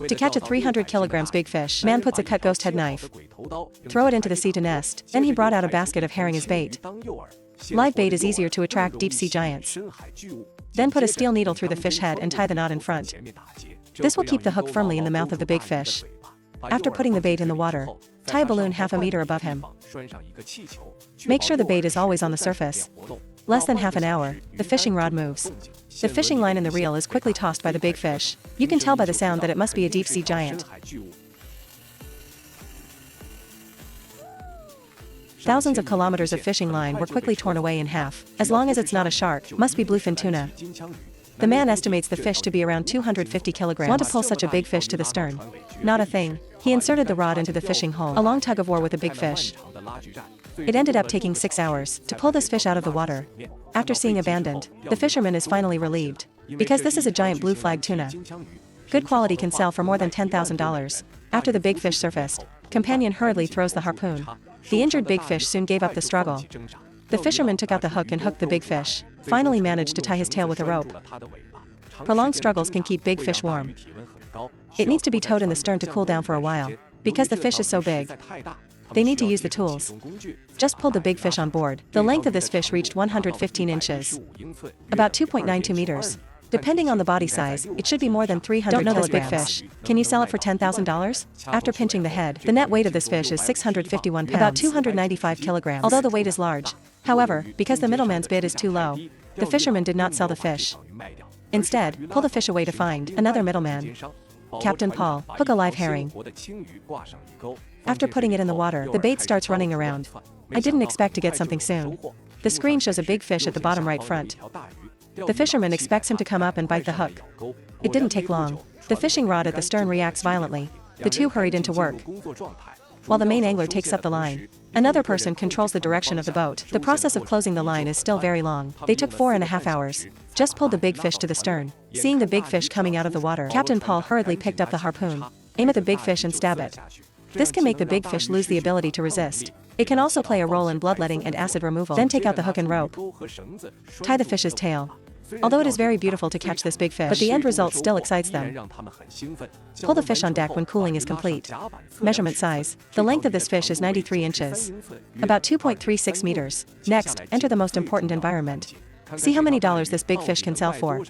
To catch a 300 kilograms big fish, man puts a cut ghost head knife. Throw it into the sea to nest. Then he brought out a basket of herring as bait. Live bait is easier to attract deep sea giants. Then put a steel needle through the fish head and tie the knot in front. This will keep the hook firmly in the mouth of the big fish. After putting the bait in the water, tie a balloon half a meter above him. Make sure the bait is always on the surface. Less than half an hour, the fishing rod moves. The fishing line in the reel is quickly tossed by the big fish. You can tell by the sound that it must be a deep sea giant. Thousands of kilometers of fishing line were quickly torn away in half. As long as it's not a shark, must be bluefin tuna. The man estimates the fish to be around 250 kilograms. Want to pull such a big fish to the stern? Not a thing. He inserted the rod into the fishing hole. A long tug of war with a big fish. It ended up taking 6 hours to pull this fish out of the water. After seeing abandoned, the fisherman is finally relieved. Because this is a giant blue flag tuna. Good quality can sell for more than $10,000. After the big fish surfaced, companion hurriedly throws the harpoon. The injured big fish soon gave up the struggle. The fisherman took out the hook and hooked the big fish, finally managed to tie his tail with a rope. Prolonged struggles can keep big fish warm. It needs to be towed in the stern to cool down for a while. Because the fish is so big, they need to use the tools. Just pulled the big fish on board. The length of this fish reached 115 inches. About 2.92 meters. Depending on the body size, it should be more than 300 kilograms. Don't know this big fish. Can you sell it for $10,000? After pinching the head, the net weight of this fish is 651 pounds, about 295 kilograms, although the weight is large. However, because the middleman's bid is too low, the fisherman did not sell the fish. Instead, pull the fish away to find another middleman. Captain Paul, hook a live herring. After putting it in the water, the bait starts running around. I didn't expect to get something soon. The screen shows a big fish at the bottom right front. The fisherman expects him to come up and bite the hook. It didn't take long. The fishing rod at the stern reacts violently. The two hurried into work. While the main angler takes up the line, another person controls the direction of the boat. The process of closing the line is still very long. They took 4.5 hours. Just pulled the big fish to the stern. Seeing the big fish coming out of the water, Captain Paul hurriedly picked up the harpoon. Aim at the big fish and stab it. This can make the big fish lose the ability to resist. It can also play a role in bloodletting and acid removal. Then take out the hook and rope. Tie the fish's tail. Although it is very beautiful to catch this big fish, but the end result still excites them. Pull the fish on deck when cooling is complete. Measurement size. The length of this fish is 93 inches. About 2.36 meters. Next, enter the most important environment. See how many dollars this big fish can sell for.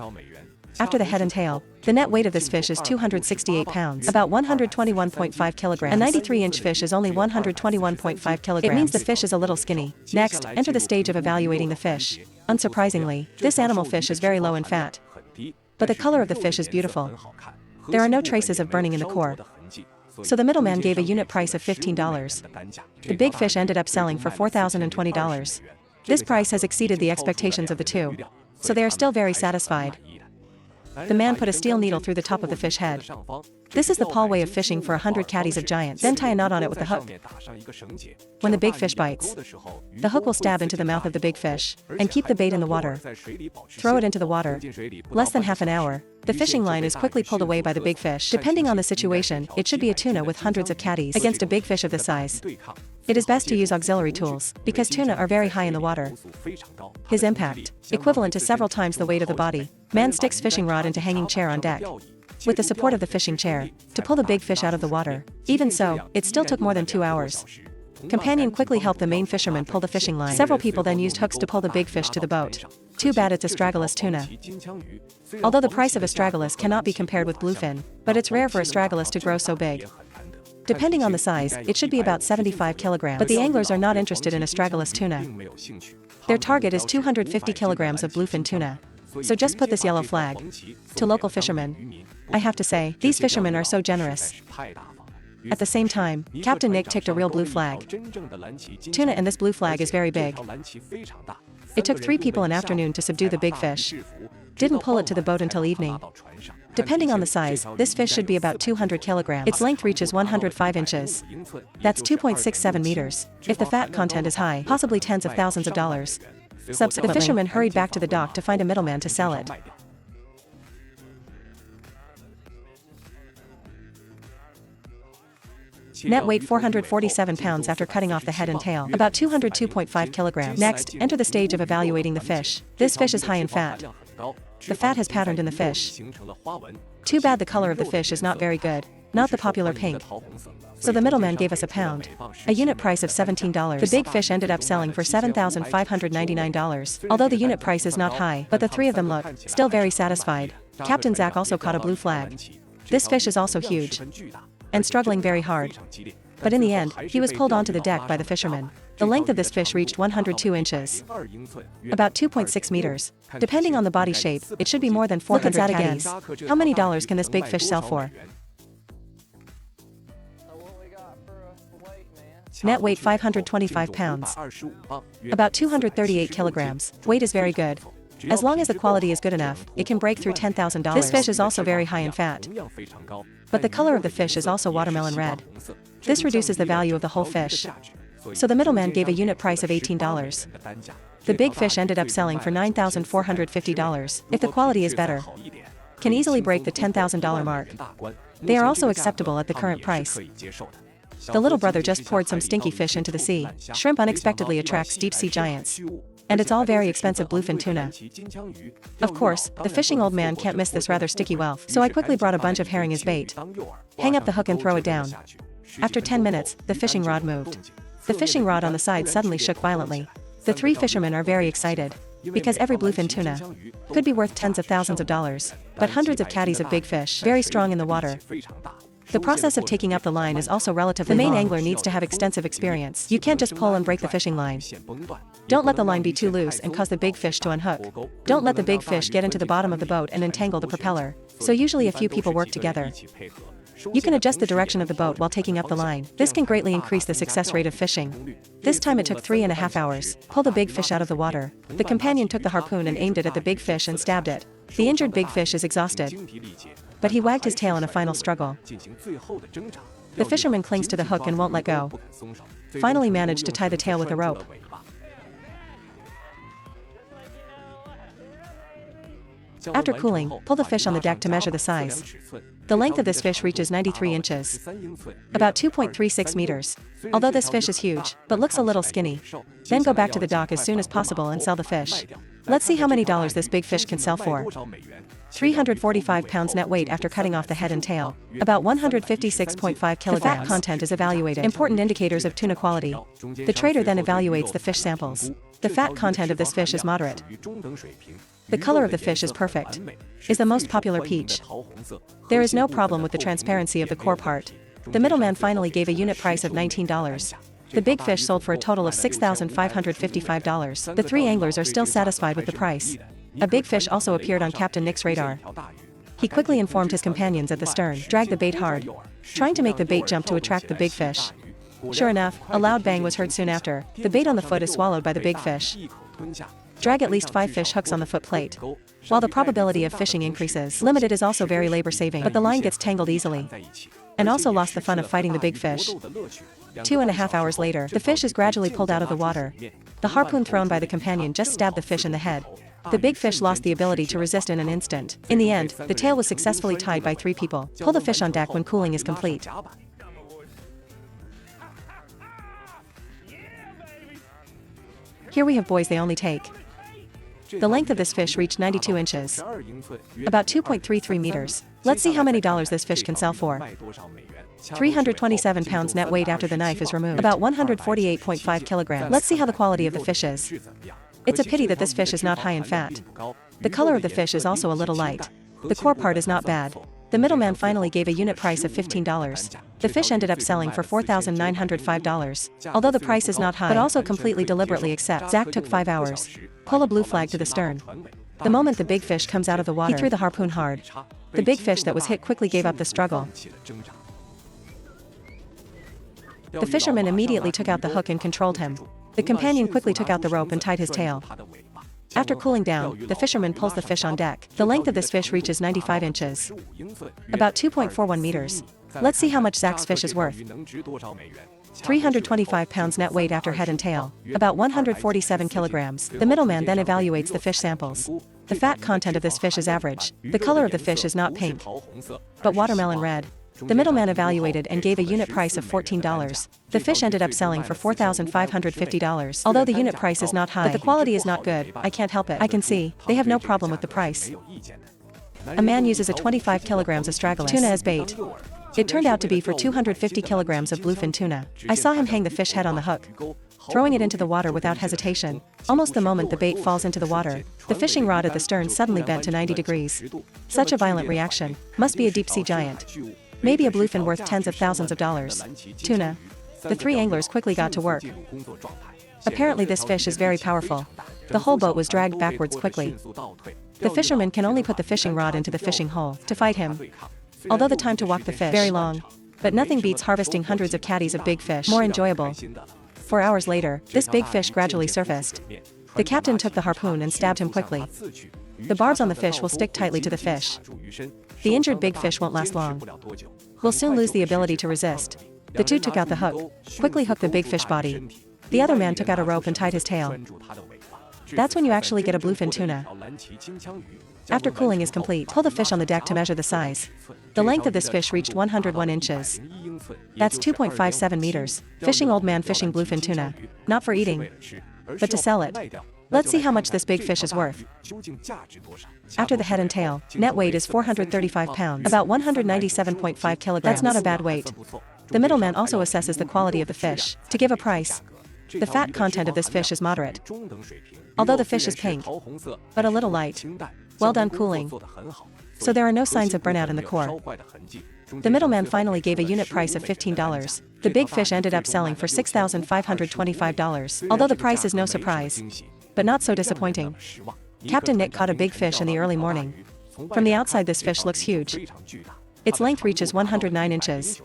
After the head and tail, the net weight of this fish is 268 pounds, about 121.5 kilograms. A 93-inch fish is only 121.5 kilograms. It means the fish is a little skinny. Next, enter the stage of evaluating the fish. Unsurprisingly, this animal fish is very low in fat. But the color of the fish is beautiful. There are no traces of burning in the core. So the middleman gave a unit price of $15. The big fish ended up selling for $4,020. This price has exceeded the expectations of the two. So they are still very satisfied. The man put a steel needle through the top of the fish head. This is the Paul way of fishing for 100 caddies of giants. Then tie a knot on it with the hook. When the big fish bites, the hook will stab into the mouth of the big fish and keep the bait in the water. Throw it into the water. Less than half an hour, the fishing line is quickly pulled away by the big fish. Depending on the situation, it should be a tuna with hundreds of caddies against a big fish of this size. It is best to use auxiliary tools, because tuna are very high in the water. His impact, equivalent to several times the weight of the body. Man sticks fishing rod into hanging chair on deck. With the support of the fishing chair, to pull the big fish out of the water. Even so, it still took more than 2 hours. Companion quickly helped the main fisherman pull the fishing line. Several people then used hooks to pull the big fish to the boat. Too bad it's astragalus tuna. Although the price of astragalus cannot be compared with bluefin, but it's rare for astragalus to grow so big. Depending on the size, it should be about 75 kilograms. But the anglers are not interested in astragalus tuna. Their target is 250 kilograms of bluefin tuna. So just put this yellow flag. To local fishermen, I have to say, these fishermen are so generous. At the same time, Captain Nick ticked a real blue flag. Tuna and this blue flag is very big. It took 3 people an afternoon to subdue the big fish. Didn't pull it to the boat until evening. Depending on the size, this fish should be about 200 kilograms. Its length reaches 105 inches. That's 2.67 meters. If the fat content is high, possibly tens of thousands of dollars. Subsequently, the fisherman hurried back to the dock to find a middleman to sell it. Net weight 447 pounds after cutting off the head and tail, about 202.5 kilograms. Next, enter the stage of evaluating the fish. This fish is high in fat. The fat has patterned in the fish. Too bad the color of the fish is not very good, not the popular pink. So the middleman gave us a pound. A unit price of $17. The big fish ended up selling for $7,599. Although the unit price is not high, but the three of them look still very satisfied. Captain Zach also caught a blue flag. This fish is also huge and struggling very hard. But in the end, he was pulled onto the deck by the fisherman. The length of this fish reached 102 inches. About 2.6 meters. Depending on the body shape, it should be more than 400 caddies. How many dollars can this big fish sell for? Net weight 525 pounds. About 238 kilograms. Weight is very good. As long as the quality is good enough, it can break through $10,000. This fish is also very high in fat. But the color of the fish is also watermelon red. This reduces the value of the whole fish. So the middleman gave a unit price of $18. The big fish ended up selling for $9,450. If the quality is better, can easily break the $10,000 mark. They are also acceptable at the current price. The little brother just poured some stinky fish into the sea. Shrimp unexpectedly attracts deep-sea giants. And it's all very expensive bluefin tuna. Of course, the fishing old man can't miss this rather sticky wealth, so I quickly brought a bunch of herring as bait. Hang up the hook and throw it down. After 10 minutes, the fishing rod moved. The fishing rod on the side suddenly shook violently. The three fishermen are very excited, because every bluefin tuna could be worth tens of thousands of dollars, but hundreds of caddies of big fish, very strong in the water. The process of taking up the line is also relatively long. The main angler needs to have extensive experience. You can't just pull and break the fishing line. Don't let the line be too loose and cause the big fish to unhook. Don't let the big fish get into the bottom of the boat and entangle the propeller. So usually a few people work together. You can adjust the direction of the boat while taking up the line. This can greatly increase the success rate of fishing. This time it took 3.5 hours. Pull the big fish out of the water. The companion took the harpoon and aimed it at the big fish and stabbed it. The injured big fish is exhausted, but he wagged his tail in a final struggle. The fisherman clings to the hook and won't let go. Finally managed to tie the tail with a rope. After cooling, pull the fish on the deck to measure the size. The length of this fish reaches 93 inches. About 2.36 meters. Although this fish is huge, but looks a little skinny. Then go back to the dock as soon as possible and sell the fish. Let's see how many dollars this big fish can sell for. 345 pounds net weight after cutting off the head and tail. About 156.5 kilograms. The fat content is evaluated. Important indicators of tuna quality. The trader then evaluates the fish samples. The fat content of this fish is moderate. The color of the fish is perfect. Is the most popular peach. There is no problem with the transparency of the core part. The middleman finally gave a unit price of $19. The big fish sold for a total of $6,555. The three anglers are still satisfied with the price. A big fish also appeared on Captain Nick's radar. He quickly informed his companions at the stern, dragged the bait hard, trying to make the bait jump to attract the big fish. Sure enough, a loud bang was heard soon after. The bait on the foot is swallowed by the big fish. Drag at least 5 fish hooks on the foot plate. While the probability of fishing increases, limited is also very labor-saving, but the line gets tangled easily. And also lost the fun of fighting the big fish. 2.5 hours later, the fish is gradually pulled out of the water. The harpoon thrown by the companion just stabbed the fish in the head. The big fish lost the ability to resist in an instant. In the end, the tail was successfully tied by 3 people. Pull the fish on deck when cooling is complete. Here we have boys they only take. The length of this fish reached 92 inches. About 2.33 meters. Let's see how many dollars this fish can sell for. 327 pounds net weight after the knife is removed. About 148.5 kilograms. Let's see how the quality of the fish is. It's a pity that this fish is not high in fat. The color of the fish is also a little light. The core part is not bad. The middleman finally gave a unit price of $15. The fish ended up selling for $4,905. Although the price is not high, but also completely deliberately accept. Zach took 5 hours. Pull a blue flag to the stern. The moment the big fish comes out of the water, he threw the harpoon hard. The big fish that was hit quickly gave up the struggle. The fisherman immediately took out the hook and controlled him. The companion quickly took out the rope and tied his tail. After cooling down, the fisherman pulls the fish on deck. The length of this fish reaches 95 inches. About 2.41 meters. Let's see how much Zach's fish is worth. 325 pounds net weight after head and tail. About 147 kilograms. The middleman then evaluates the fish samples. The fat content of this fish is average. The color of the fish is not pink, but watermelon red. The middleman evaluated and gave a unit price of $14. The fish ended up selling for $4,550. Although the unit price is not high, but the quality is not good, I can't help it. I can see, they have no problem with the price. A man uses a 25 kilograms astragalus tuna as bait. It turned out to be for 250 kilograms of bluefin tuna. I saw him hang the fish head on the hook, throwing it into the water without hesitation. Almost the moment the bait falls into the water, the fishing rod at the stern suddenly bent to 90 degrees. Such a violent reaction. Must be a deep-sea giant. Maybe a bluefin worth tens of thousands of dollars. Tuna. The three anglers quickly got to work. Apparently this fish is very powerful. The whole boat was dragged backwards quickly. The fisherman can only put the fishing rod into the fishing hole to fight him. Although the time to walk the fish very long, but nothing beats harvesting hundreds of caddies of big fish more enjoyable. 4 hours later, this big fish gradually surfaced. The captain took the harpoon and stabbed him quickly. The barbs on the fish will stick tightly to the fish. The injured big fish won't last long. Will soon lose the ability to resist. The two took out the hook, quickly hooked the big fish body. The other man took out a rope and tied his tail. That's when you actually get a bluefin tuna. After cooling is complete, pull the fish on the deck to measure the size. The length of this fish reached 101 inches. That's 2.57 meters. Fishing old man fishing bluefin tuna. Not for eating, but to sell it. Let's see how much this big fish is worth. After the head and tail, net weight is 435 pounds, about 197.5 kilograms. That's not a bad weight. The middleman also assesses the quality of the fish to give a price. The fat content of this fish is moderate, although the fish is pink, but a little light. Well done cooling. So there are no signs of burnout in the core. The middleman finally gave a unit price of $15. The big fish ended up selling for $6,525, although the price is no surprise, but not so disappointing. Captain Nick caught a big fish in the early morning. From the outside this fish looks huge. Its length reaches 109 inches,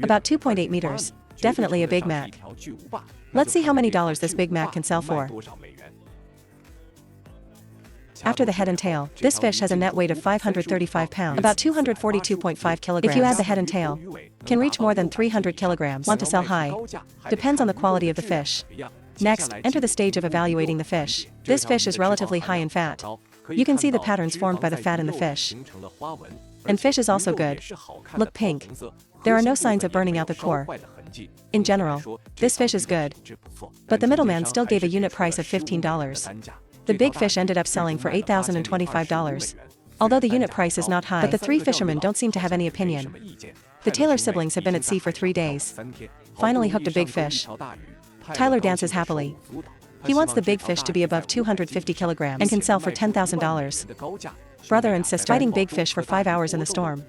about 2.8 meters. Definitely a Big Mac. Let's see how many dollars this Big Mac can sell for. After the head and tail, this fish has a net weight of 535 pounds, about 242.5 kilograms. If you add the head and tail, can reach more than 300 kilograms. Want to sell high? Depends on the quality of the fish. Next, enter the stage of evaluating the fish. This fish is relatively high in fat. You can see the patterns formed by the fat in the fish. And fish is also good. Look pink. There are no signs of burning out the core. In general, this fish is good. But the middleman still gave a unit price of $15. The big fish ended up selling for $8,025. Although the unit price is not high, but the three fishermen don't seem to have any opinion. The Taylor siblings have been at sea for 3 days. Finally hooked a big fish. Tyler dances happily. He wants the big fish to be above 250 kilograms and can sell for $10,000. Brother and sister fighting big fish for 5 hours in the storm.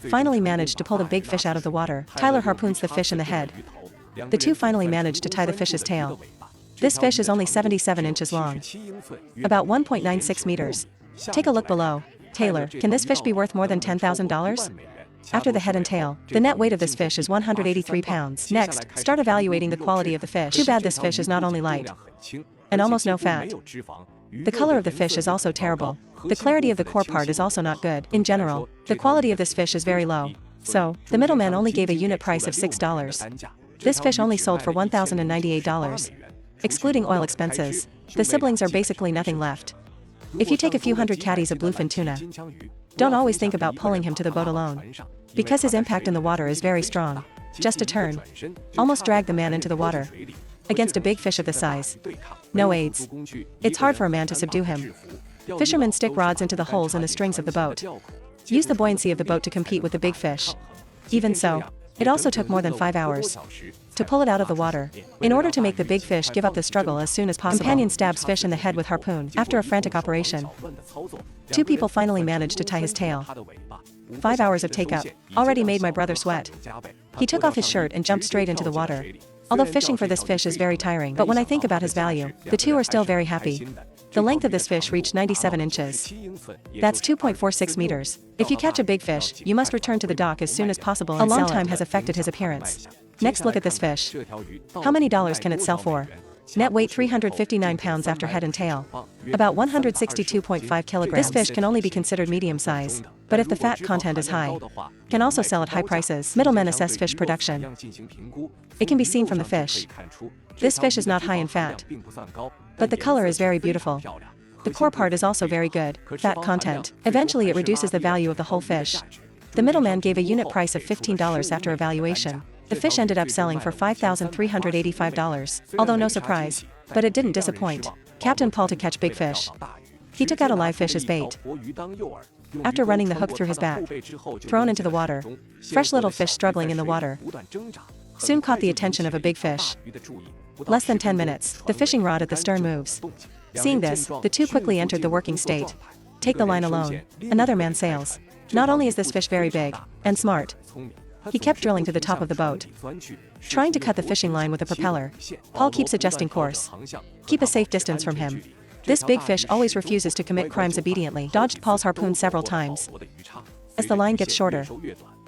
Finally managed to pull the big fish out of the water. Tyler harpoons the fish in the head. The two finally managed to tie the fish's tail. This fish is only 77 inches long, about 1.96 meters. Take a look below. Taylor, can this fish be worth more than $10,000? After the head and tail, the net weight of this fish is 183 pounds. Next, start evaluating the quality of the fish. Too bad this fish is not only light, and almost no fat. The color of the fish is also terrible. The clarity of the core part is also not good. In general, the quality of this fish is very low. So, the middleman only gave a unit price of $6. This fish only sold for $1,098. Excluding oil expenses, the siblings are basically nothing left. If you take a few hundred caddies of bluefin tuna, don't always think about pulling him to the boat alone, because his impact in the water is very strong. Just a turn almost dragged the man into the water. Against a big fish of this size, no aids. It's hard for a man to subdue him. Fishermen stick rods into the holes in the strings of the boat. Use the buoyancy of the boat to compete with the big fish. Even so, it also took more than 5 hours to pull it out of the water. In order to make the big fish give up the struggle as soon as possible, companion stabs fish in the head with harpoon. After a frantic operation, 2 people finally managed to tie his tail. 5 hours of take-up already made my brother sweat. He took off his shirt and jumped straight into the water. Although fishing for this fish is very tiring, but when I think about his value, the two are still very happy. The length of this fish reached 97 inches. That's 2.46 meters. If you catch a big fish, you must return to the dock as soon as possible and sell it. A long time has affected his appearance. Next, look at this fish. How many dollars can it sell for? Net weight 359 pounds after head and tail, about 162.5 kilograms. This fish can only be considered medium size, but if the fat content is high, can also sell at high prices. Middlemen assess fish production. It can be seen from the fish. This fish is not high in fat, but the color is very beautiful. The core part is also very good, fat content. Eventually it reduces the value of the whole fish. The middleman gave a unit price of $15 after evaluation. The fish ended up selling for $5,385, although no surprise, but it didn't disappoint. Captain Paul to catch big fish. He took out a live fish as bait. After running the hook through his back, thrown into the water, fresh little fish struggling in the water soon caught the attention of a big fish. Less than 10 minutes, the fishing rod at the stern moves. Seeing this, the two quickly entered the working state. Take the line alone. Another man sails. Not only is this fish very big and smart, he kept drilling to the top of the boat, trying to cut the fishing line with a propeller. Paul keeps adjusting course. Keep a safe distance from him. This big fish always refuses to commit crimes obediently. Dodged Paul's harpoon several times. As the line gets shorter,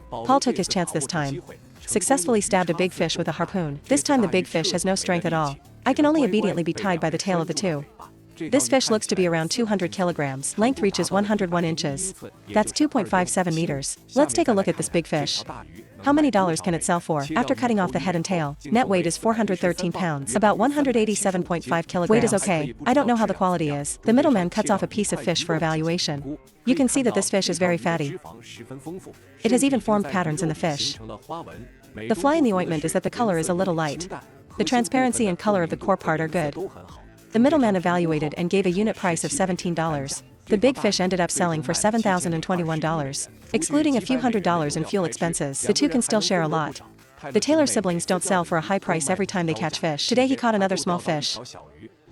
Paul took his chance this time. Successfully stabbed a big fish with a harpoon. This time the big fish has no strength at all. I can only obediently be tied by the tail of the two. This fish looks to be around 200 kilograms. Length reaches 101 inches. That's 2.57 meters. Let's take a look at this big fish. How many dollars can it sell for? After cutting off the head and tail, net weight is 413 pounds, about 187.5 kilograms. Weight is okay. I don't know how the quality is. The middleman cuts off a piece of fish for evaluation. You can see that this fish is very fatty. It has even formed patterns in the fish. The fly in the ointment is that the color is a little light. The transparency and color of the core part are good. The middleman evaluated and gave a unit price of $17. The big fish ended up selling for $7,021. Excluding a few $100s in fuel expenses, the two can still share a lot. The Taylor siblings don't sell for a high price every time they catch fish. Today he caught another small fish.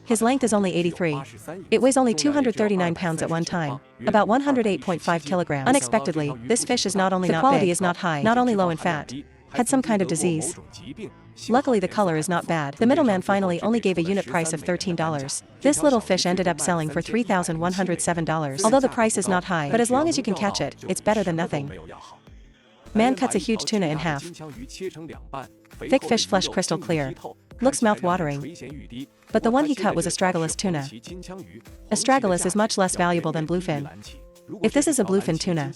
His length is only 83. It weighs only 239 pounds at one time, about 108.5 kilograms. Unexpectedly, this fish is not only not big, the quality is not high, not only low in fat, had some kind of disease. Luckily the color is not bad. The middleman finally only gave a unit price of $13. This little fish ended up selling for $3,107. Although the price is not high, but as long as you can catch it, it's better than nothing. Man cuts a huge tuna in half. Thick fish flesh crystal clear. Looks mouth-watering. But the one he cut was astragalus tuna. Astragalus is much less valuable than bluefin. If this is a bluefin tuna,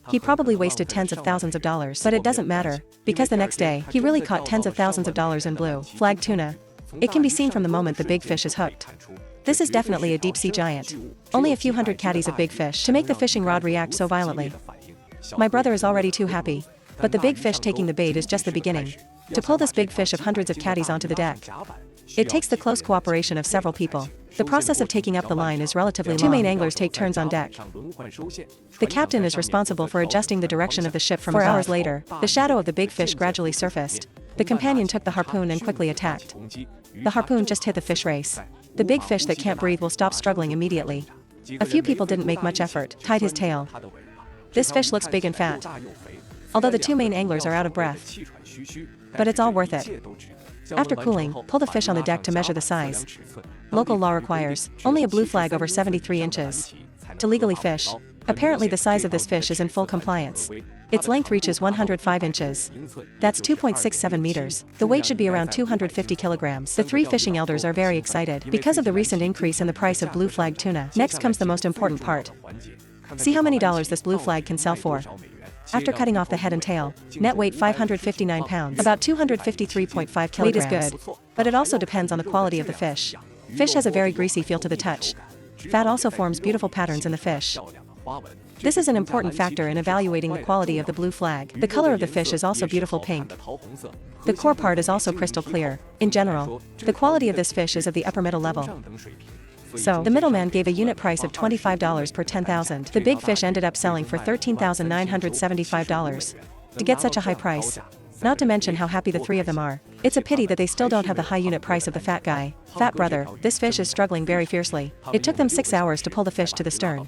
he probably wasted tens of thousands of dollars. But it doesn't matter, because the next day, he really caught tens of thousands of dollars in blue flag tuna. It can be seen from the moment the big fish is hooked. This is definitely a deep-sea giant. Only a few hundred caddies of big fish to make the fishing rod react so violently. My brother is already too happy. But the big fish taking the bait is just the beginning. To pull this big fish of hundreds of caddies onto the deck, it takes the close cooperation of several people. The process of taking up the line is relatively long. Two main anglers take turns on deck. The captain is responsible for adjusting the direction of the ship from 4 hours later. The shadow of the big fish gradually surfaced. The companion took the harpoon and quickly attacked. The harpoon just hit the fish race. The big fish that can't breathe will stop struggling immediately. A few people didn't make much effort, tied his tail. This fish looks big and fat, although the two main anglers are out of breath. But it's all worth it. After cooling, pull the fish on the deck to measure the size. Local law requires only a blue flag over 73 inches to legally fish. Apparently the size of this fish is in full compliance. Its length reaches 105 inches. That's 2.67 meters. The weight should be around 250 kilograms. The three fishing elders are very excited because of the recent increase in the price of blue flag tuna. Next comes the most important part. See how many dollars this blue flag can sell for. After cutting off the head and tail, net weight 559 pounds, about 253.5 kilograms. Weight is good, but it also depends on the quality of the fish. Fish has a very greasy feel to the touch. Fat also forms beautiful patterns in the fish. This is an important factor in evaluating the quality of the blue flag. The color of the fish is also beautiful pink. The core part is also crystal clear. In general, the quality of this fish is of the upper middle level. So, the middleman gave a unit price of $25 per 10,000. The big fish ended up selling for $13,975. To get such a high price, not to mention how happy the three of them are. It's a pity that they still don't have the high unit price of the fat guy. Fat brother, this fish is struggling very fiercely. It took them 6 hours to pull the fish to the stern.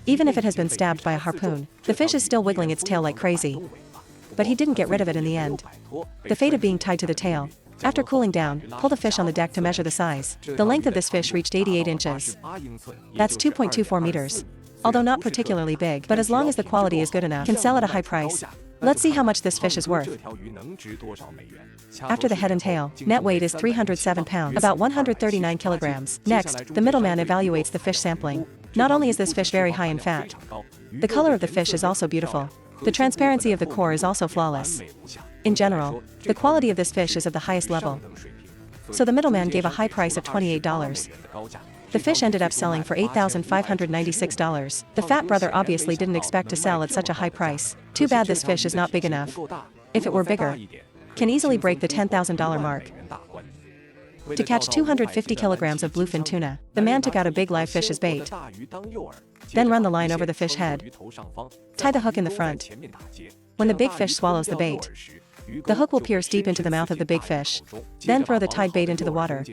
Even if it has been stabbed by a harpoon, the fish is still wiggling its tail like crazy. But he didn't get rid of it in the end. The fate of being tied to the tail. After cooling down, pull the fish on the deck to measure the size. The length of this fish reached 88 inches. That's 2.24 meters. Although not particularly big, but as long as the quality is good enough, can sell at a high price. Let's see how much this fish is worth. After the head and tail, net weight is 307 pounds, about 139 kilograms. Next, the middleman evaluates the fish sampling. Not only is this fish very high in fat, the color of the fish is also beautiful. The transparency of the core is also flawless. In general, the quality of this fish is of the highest level. So the middleman gave a high price of $28. The fish ended up selling for $8,596. The fat brother obviously didn't expect to sell at such a high price. Too bad this fish is not big enough. If it were bigger, can easily break the $10,000 mark. To catch 250 kilograms of bluefin tuna, the man took out a big live fish as bait. Then run the line over the fish head. Tie the hook in the front. When the big fish swallows the bait, the hook will pierce deep into the mouth of the big fish. Then throw the tied bait into the water.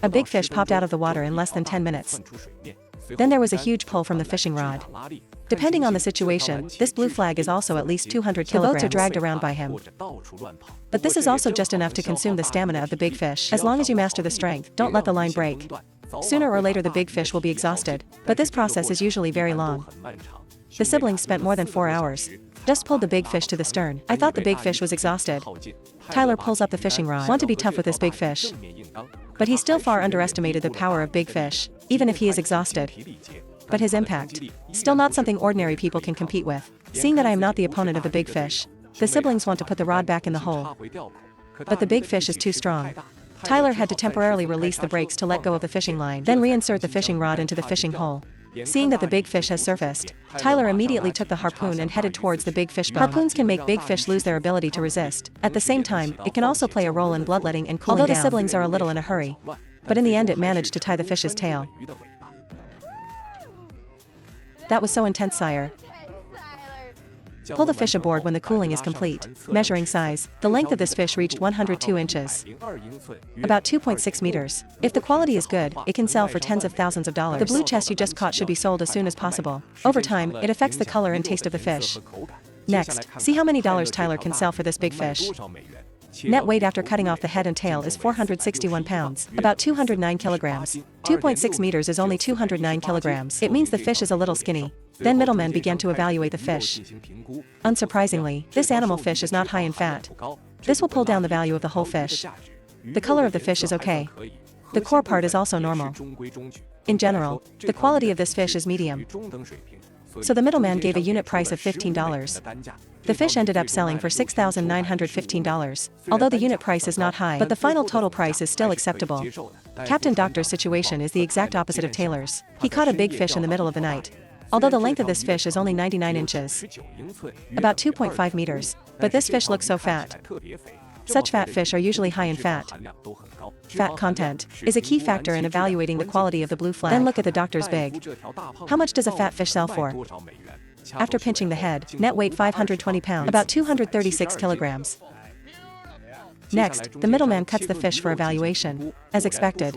A big fish popped out of the water in less than 10 minutes. Then there was a huge pull from the fishing rod. Depending on the situation, this blue flag is also at least 200 kilograms. The boats are dragged around by him. But this is also just enough to consume the stamina of the big fish. As long as you master the strength, don't let the line break. Sooner or later the big fish will be exhausted, but this process is usually very long. The siblings spent more than 4 hours. Just pulled the big fish to the stern. I thought the big fish was exhausted. Tyler pulls up the fishing rod. Want to be tough with this big fish. But he still far underestimated the power of big fish, even if he is exhausted. But his impact, still not something ordinary people can compete with. Seeing that I am not the opponent of the big fish, the siblings want to put the rod back in the hole. But the big fish is too strong. Tyler had to temporarily release the brakes to let go of the fishing line, then reinsert the fishing rod into the fishing hole. Seeing that the big fish has surfaced, Tyler immediately took the harpoon and headed towards the big fish bone. Harpoons can make big fish lose their ability to resist. At the same time, it can also play a role in bloodletting and cooling down. Although the siblings are a little in a hurry, but in the end it managed to tie the fish's tail. That was so intense, sire. Pull the fish aboard when the cooling is complete. Measuring size, the length of this fish reached 102 inches. About 2.6 meters. If the quality is good, it can sell for tens of thousands of dollars. The blue chest you just caught should be sold as soon as possible. Over time, it affects the color and taste of the fish. Next, see how many dollars Tyler can sell for this big fish. Net weight after cutting off the head and tail is 461 pounds, about 209 kilograms. 2.6 meters is only 209 kilograms. It means the fish is a little skinny. Then middlemen began to evaluate the fish. Unsurprisingly, this animal fish is not high in fat. This will pull down the value of the whole fish. The color of the fish is okay. The core part is also normal. In general, the quality of this fish is medium. So the middleman gave a unit price of $15. The fish ended up selling for $6,915, although the unit price is not high, but the final total price is still acceptable. Captain Doctor's situation is the exact opposite of Taylor's. He caught a big fish in the middle of the night. Although the length of this fish is only 99 inches, about 2.5 meters, but this fish looks so fat. Such fat fish are usually high in fat. Fat content is a key factor in evaluating the quality of the blue flag. Then look at the doctor's big. How much does a fat fish sell for? After pinching the head, net weight 520 pounds, about 236 kilograms. Next, the middleman cuts the fish for evaluation. As expected,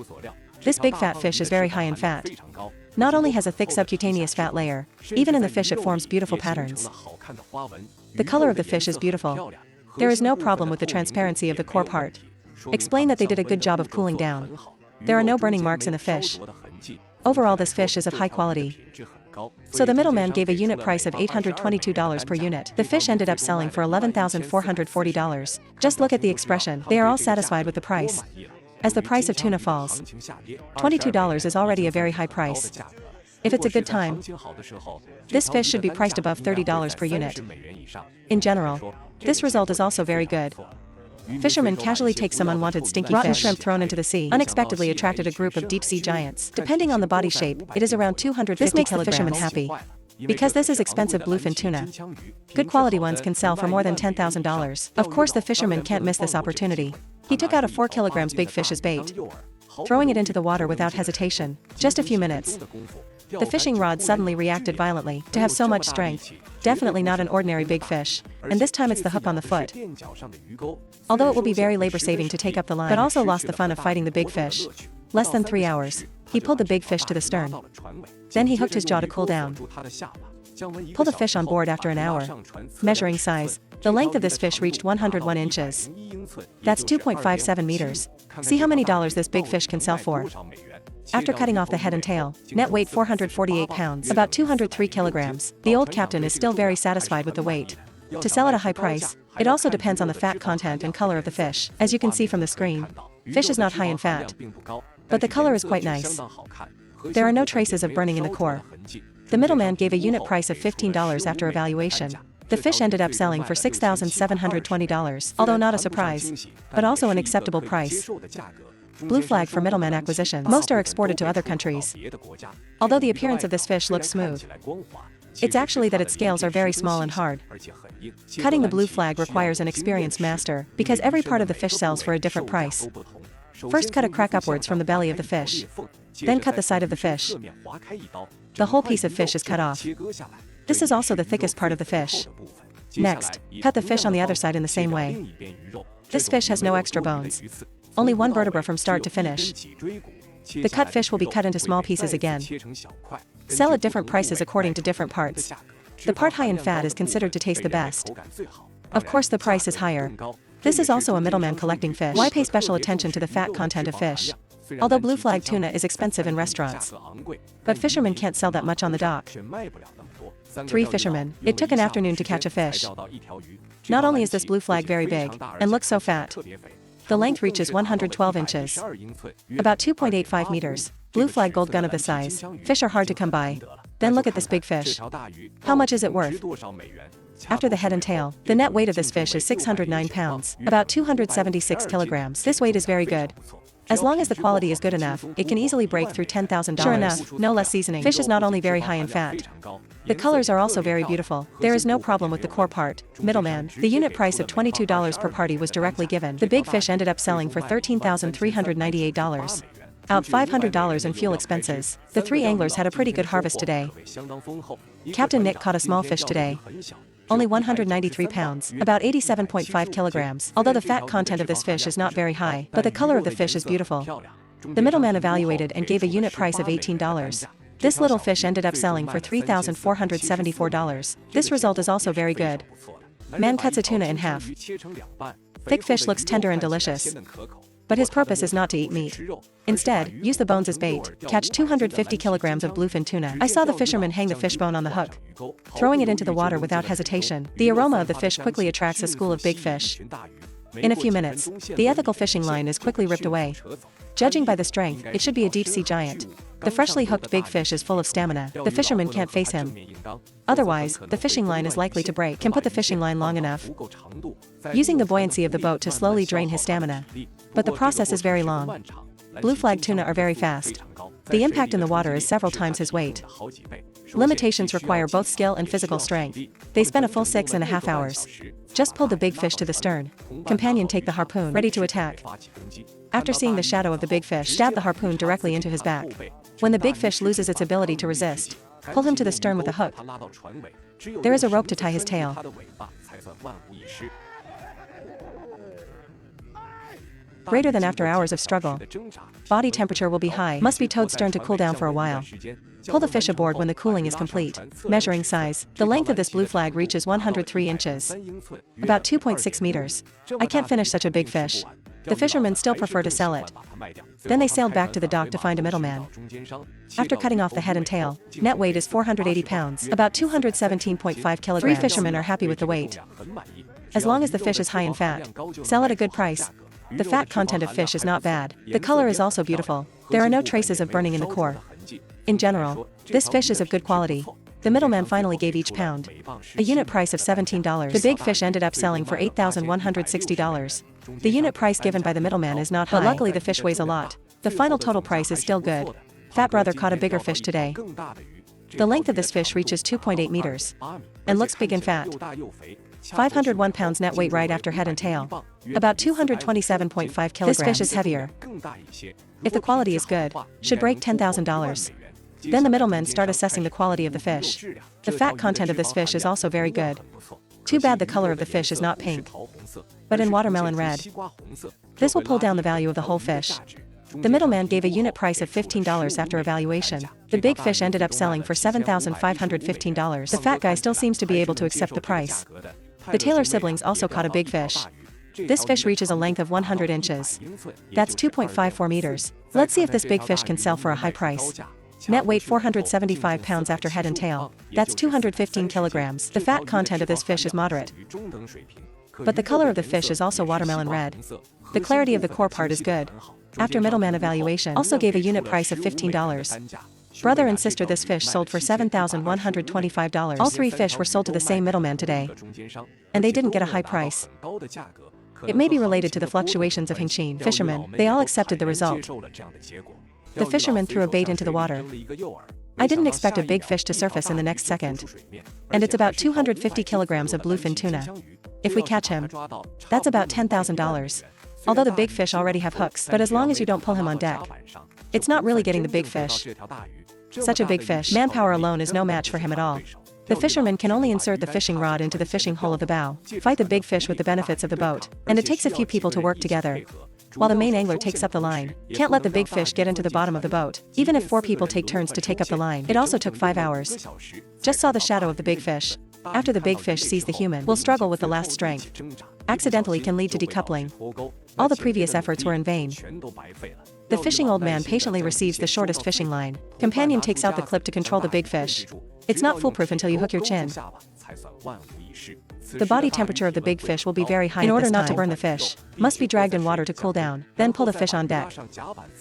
this big fat fish is very high in fat. Not only has a thick subcutaneous fat layer, even in the fish it forms beautiful patterns. The color of the fish is beautiful. There is no problem with the transparency of the core part. Explain that they did a good job of cooling down. There are no burning marks in the fish. Overall, this fish is of high quality. So the middleman gave a unit price of $822 per unit. The fish ended up selling for $11,440. Just look at the expression. They are all satisfied with the price. As the price of tuna falls, $22 is already a very high price. If it's a good time, this fish should be priced above $30 per unit. In general, this result is also very good. Fishermen casually take some unwanted stinky rotten shrimp thrown into the sea. Unexpectedly attracted a group of deep-sea giants. Depending on the body shape, it is around 250 kilograms. This makes the fishermen happy. Because this is expensive bluefin tuna. Good quality ones can sell for more than $10,000. Of course the fisherman can't miss this opportunity. He took out a 4 kilograms big fish as bait, throwing it into the water without hesitation. Just a few minutes. The fishing rod suddenly reacted violently. To have so much strength, definitely not an ordinary big fish. And this time it's the hook on the foot. Although it will be very labor-saving to take up the line, but also lost the fun of fighting the big fish. Less than 3 hours. He pulled the big fish to the stern. Then he hooked his jaw to cool down. Pull the fish on board after an hour. Measuring size, the length of this fish reached 101 inches. That's 2.57 meters. See how many dollars this big fish can sell for. After cutting off the head and tail, net weight 448 pounds, about 203 kilograms. The old captain is still very satisfied with the weight. To sell at a high price, it also depends on the fat content and color of the fish. As you can see from the screen, fish is not high in fat, but the color is quite nice. There are no traces of burning in the core. The middleman gave a unit price of $15 after evaluation. The fish ended up selling for $6,720, although not a surprise, but also an acceptable price. Blue flag for middleman acquisitions. Most are exported to other countries. Although the appearance of this fish looks smooth, it's actually that its scales are very small and hard. Cutting the blue flag requires an experienced master, because every part of the fish sells for a different price. First cut a crack upwards from the belly of the fish. Then cut the side of the fish. The whole piece of fish is cut off. This is also the thickest part of the fish. Next, cut the fish on the other side in the same way. This fish has no extra bones. Only one vertebra from start to finish. The cut fish will be cut into small pieces again. Sell at different prices according to different parts. The part high in fat is considered to taste the best. Of course, the price is higher. This is also a middleman collecting fish. Why pay special attention to the fat content of fish? Although blue flag tuna is expensive in restaurants, but fishermen can't sell that much on the dock. 3 fishermen. It took an afternoon to catch a fish. Not only is this blue flag very big, and looks so fat, the length reaches 112 inches. About 2.85 meters. Blue flag gold gun of this size. Fish are hard to come by. Then look at this big fish. How much is it worth? After the head and tail, the net weight of this fish is 609 pounds, about 276 kilograms. This weight is very good. As long as the quality is good enough, it can easily break through $10,000. Sure enough, no less seasoning. Fish is not only very high in fat. The colors are also very beautiful. There is no problem with the core part. Middleman. The unit price of $22 per party was directly given. The big fish ended up selling for $13,398. Out $500 in fuel expenses. The 3 anglers had a pretty good harvest today. Captain Nick caught a small fish today. Only 193 pounds, about 87.5 kilograms. Although the fat content of this fish is not very high, but the color of the fish is beautiful. The middleman evaluated and gave a unit price of $18. This little fish ended up selling for $3,474. This result is also very good. Man cuts a tuna in half. Thick fish looks tender and delicious. But his purpose is not to eat meat. Instead, use the bones as bait. Catch 250 kilograms of bluefin tuna. I saw the fisherman hang the fishbone on the hook, throwing it into the water without hesitation. The aroma of the fish quickly attracts a school of big fish. In a few minutes, the ethical fishing line is quickly ripped away. Judging by the strength, it should be a deep-sea giant. The freshly hooked big fish is full of stamina. The fisherman can't face him. Otherwise, the fishing line is likely to break. Can put the fishing line long enough, using the buoyancy of the boat to slowly drain his stamina. But the process is very long. Blue flag tuna are very fast. The impact in the water is several times his weight. Limitations require both skill and physical strength. They spent a full 6.5 hours. Just pulled the big fish to the stern. Companion take the harpoon, ready to attack. After seeing the shadow of the big fish, stab the harpoon directly into his back. When the big fish loses its ability to resist, pull him to the stern with a hook. There is a rope to tie his tail. Greater than after hours of struggle. Body temperature will be high, must be towed stern to cool down for a while. Pull the fish aboard when the cooling is complete. Measuring size. The length of this blue flag reaches 103 inches. About 2.6 meters. I can't finish such a big fish. The fishermen still prefer to sell it. Then they sailed back to the dock to find a middleman. After cutting off the head and tail, net weight is 480 pounds, about 217.5 kilograms. 3 fishermen are happy with the weight. As long as the fish is high in fat, sell at a good price. The fat content of fish is not bad. The color is also beautiful. There are no traces of burning in the core. In general, this fish is of good quality. The middleman finally gave each pound a unit price of $17. The big fish ended up selling for $8,160. The unit price given by the middleman is not high, but luckily the fish weighs a lot. The final total price is still good. Fat brother caught a bigger fish today. The length of this fish reaches 2.8 meters and looks big and fat. 501 pounds net weight right after head and tail. About 227.5 kilograms. This fish is heavier. If the quality is good, should break $10,000. Then the middlemen start assessing the quality of the fish. The fat content of this fish is also very good. Too bad the color of the fish is not pink, but in watermelon red. This will pull down the value of the whole fish. The middleman gave a unit price of $15 after evaluation. The big fish ended up selling for $7,515. The fat guy still seems to be able to accept the price. The Taylor siblings also caught a big fish. This fish reaches a length of 100 inches. That's 2.54 meters. Let's see if this big fish can sell for a high price. Net weight 475 pounds after head and tail. That's 215 kilograms. The fat content of this fish is moderate, but the color of the fish is also watermelon red. The clarity of the core part is good. After middleman evaluation, also gave a unit price of $15. Brother and sister, this fish sold for $7,125. All 3 fish were sold to the same middleman today, and they didn't get a high price. It may be related to the fluctuations of Hengqin. Fishermen, they all accepted the result. The fisherman threw a bait into the water. I didn't expect a big fish to surface in the next second. And it's about 250 kilograms of bluefin tuna. If we catch him, that's about $10,000. Although the big fish already have hooks, but as long as you don't pull him on deck, it's not really getting the big fish. Such a big fish, manpower alone is no match for him at all. The fisherman can only insert the fishing rod into the fishing hole of the bow, fight the big fish with the benefits of the boat, and it takes a few people to work together, while the main angler takes up the line. Can't let the big fish get into the bottom of the boat, even if 4 people take turns to take up the line. It also took 5 hours. Just saw the shadow of the big fish. After the big fish sees the human, will struggle with the last strength. Accidentally can lead to decoupling. All the previous efforts were in vain. The fishing old man patiently receives the shortest fishing line. Companion takes out the clip to control the big fish. It's not foolproof until you hook your chin. The body temperature of the big fish will be very high in order not to burn the fish. Must be dragged in water to cool down, then pull the fish on deck.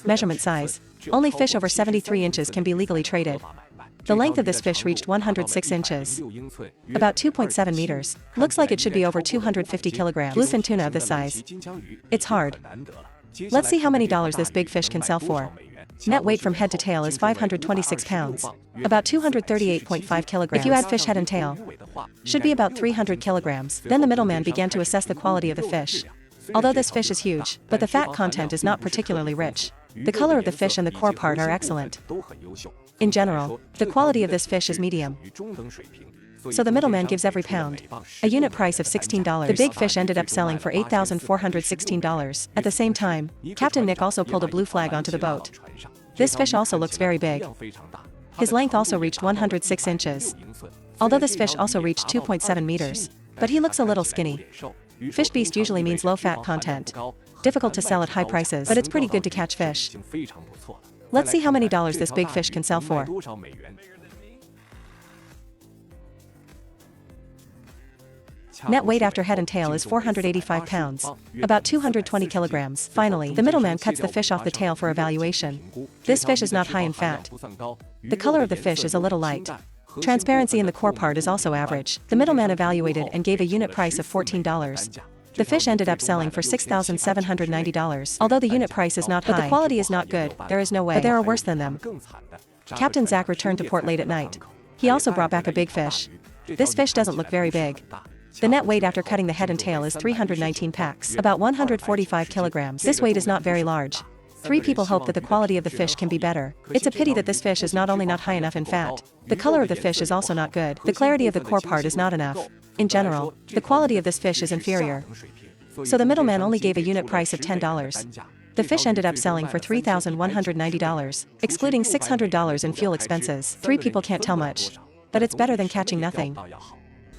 Measurement size. Only fish over 73 inches can be legally traded. The length of this fish reached 106 inches. About 2.7 meters. Looks like it should be over 250 kilograms. Bluefin tuna of this size. It's hard. Let's see how many dollars this big fish can sell for. Net weight from head to tail is 526 pounds. About 238.5 kilograms. If you add fish head and tail, should be about 300 kilograms. Then the middleman began to assess the quality of the fish. Although this fish is huge, but the fat content is not particularly rich. The color of the fish and the core part are excellent. In general, the quality of this fish is medium. So the middleman gives every pound a unit price of $16. The big fish ended up selling for $8,416. At the same time, Captain Nick also pulled a blue flag onto the boat. This fish also looks very big. His length also reached 106 inches. Although this fish also reached 2.7 meters. But he looks a little skinny. Fish beast usually means low fat content. Difficult to sell at high prices, but it's pretty good to catch fish. Let's see how many dollars this big fish can sell for. Net weight after head and tail is 485 pounds. About 220 kilograms. Finally, the middleman cuts the fish off the tail for evaluation. This fish is not high in fat. The color of the fish is a little light. Transparency in the core part is also average. The middleman evaluated and gave a unit price of $14. The fish ended up selling for $6,790. Although the unit price is not high, but the quality is not good, there is no way. But there are worse than them. Captain Zach returned to port late at night. He also brought back a big fish. This fish doesn't look very big. The net weight after cutting the head and tail is 319 packs, about 145 kilograms. This weight is not very large. 3 people hope that the quality of the fish can be better. It's a pity that this fish is not only not high enough in fat, the color of the fish is also not good. The clarity of the core part is not enough. In general, the quality of this fish is inferior. So the middleman only gave a unit price of $10. The fish ended up selling for $3,190, excluding $600 in fuel expenses. 3 people can't tell much. But it's better than catching nothing.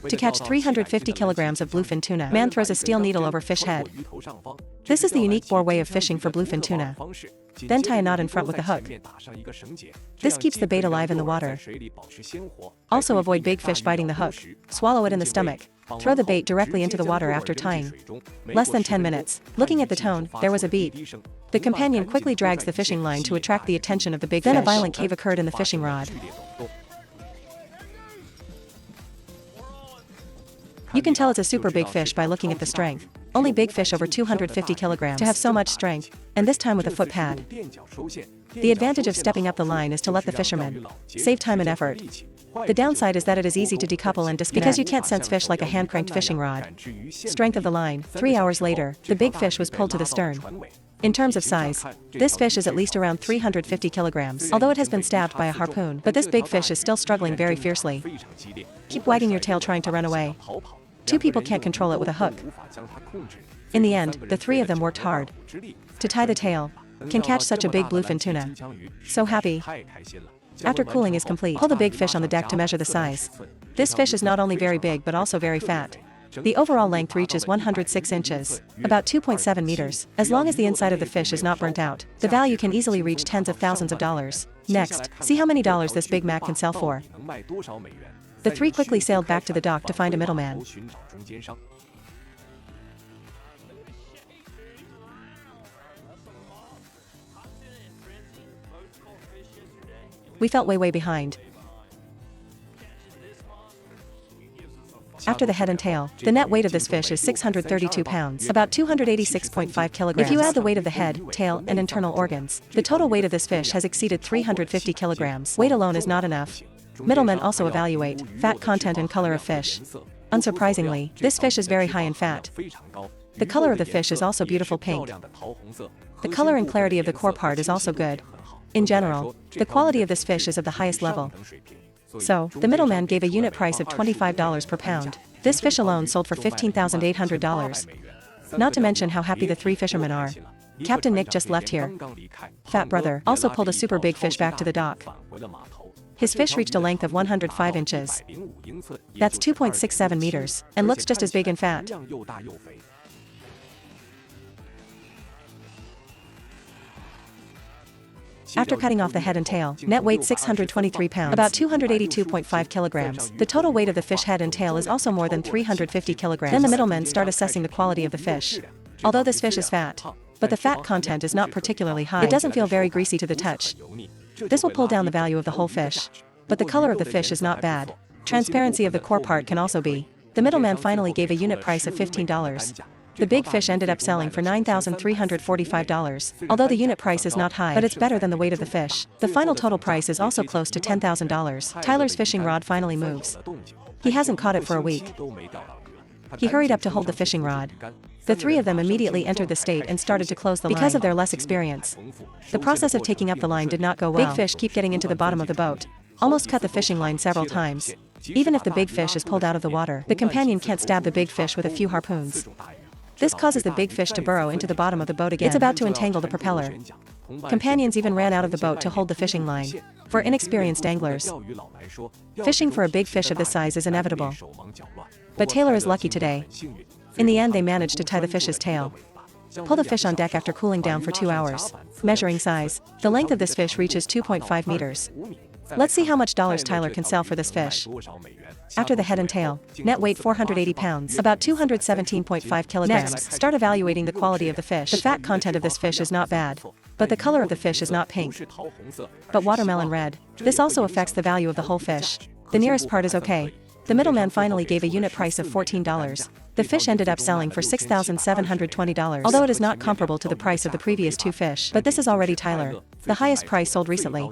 To catch 350 kilograms of bluefin tuna, man throws a steel needle over fish head. This is the unique bore way of fishing for bluefin tuna. Then tie a knot in front with the hook. This keeps the bait alive in the water. Also avoid big fish biting the hook. Swallow it in the stomach. Throw the bait directly into the water after tying. Less than 10 minutes. Looking at the tone, there was a beat. The companion quickly drags the fishing line to attract the attention of the big fish. Then a violent cave occurred in the fishing rod. You can tell it's a super big fish by looking at the strength. Only big fish over 250 kilograms to have so much strength, and this time with a foot pad. The advantage of stepping up the line is to let the fisherman save time and effort. The downside is that it is easy to decouple and disconnect because you can't sense fish like a hand-cranked fishing rod. Strength of the line. 3 hours later, the big fish was pulled to the stern. In terms of size, this fish is at least around 350 kilograms, although it has been stabbed by a harpoon. But this big fish is still struggling very fiercely. Keep wagging your tail trying to run away. 2 people can't control it with a hook. In the end, the 3 of them worked hard to tie the tail. Can catch such a big bluefin tuna. So happy. After cooling is complete, pull the big fish on the deck to measure the size. This fish is not only very big but also very fat. The overall length reaches 106 inches, about 2.7 meters. As long as the inside of the fish is not burnt out, the value can easily reach tens of thousands of dollars. Next, see how many dollars this big Mac can sell for. The 3 quickly sailed back to the dock to find a middleman. We felt way behind. After the head and tail, the net weight of this fish is 632 pounds, about 286.5 kilograms. If you add the weight of the head, tail, and internal organs, the total weight of this fish has exceeded 350 kilograms. Weight alone is not enough. Middlemen also evaluate fat content and color of fish. Unsurprisingly, this fish is very high in fat. The color of the fish is also beautiful pink. The color and clarity of the core part is also good. In general, the quality of this fish is of the highest level. So, the middleman gave a unit price of $25 per pound. This fish alone sold for $15,800. Not to mention how happy the three fishermen are. Captain Nick just left here. Fat Brother also pulled a super big fish back to the dock. His fish reached a length of 105 inches. That's 2.67 meters, and looks just as big and fat. After cutting off the head and tail, net weight 623 pounds, about 282.5 kilograms. The total weight of the fish head and tail is also more than 350 kilograms. Then the middlemen start assessing the quality of the fish. Although this fish is fat, but the fat content is not particularly high, it doesn't feel very greasy to the touch. This will pull down the value of the whole fish. But the color of the fish is not bad. Transparency of the core part can also be. The middleman finally gave a unit price of $15. The big fish ended up selling for $9,345. Although the unit price is not high, but it's better than the weight of the fish. The final total price is also close to $10,000. Tyler's fishing rod finally moves. He hasn't caught it for a week. He hurried up to hold the fishing rod. The three of them immediately entered the state and started to close the line. Because of their less experience, the process of taking up the line did not go well. Big fish keep getting into the bottom of the boat. Almost cut the fishing line several times. Even if the big fish is pulled out of the water, the companion can't stab the big fish with a few harpoons. This causes the big fish to burrow into the bottom of the boat again. It's about to entangle the propeller. Companions even ran out of the boat to hold the fishing line. For inexperienced anglers, fishing for a big fish of this size is inevitable. But Taylor is lucky today. In the end, they managed to tie the fish's tail. Pull the fish on deck after cooling down for 2 hours. Measuring size, the length of this fish reaches 2.5 meters. Let's see how much dollars Tyler can sell for this fish. After the head and tail, net weight 480 pounds, about 217.5 kilograms. Next, start evaluating the quality of the fish. The fat content of this fish is not bad, but the color of the fish is not pink, but watermelon red. This also affects the value of the whole fish. The nearest part is okay. The middleman finally gave a unit price of $14. The fish ended up selling for $6,720, although it is not comparable to the price of the previous two fish, but this is already Tyler. The highest price sold recently.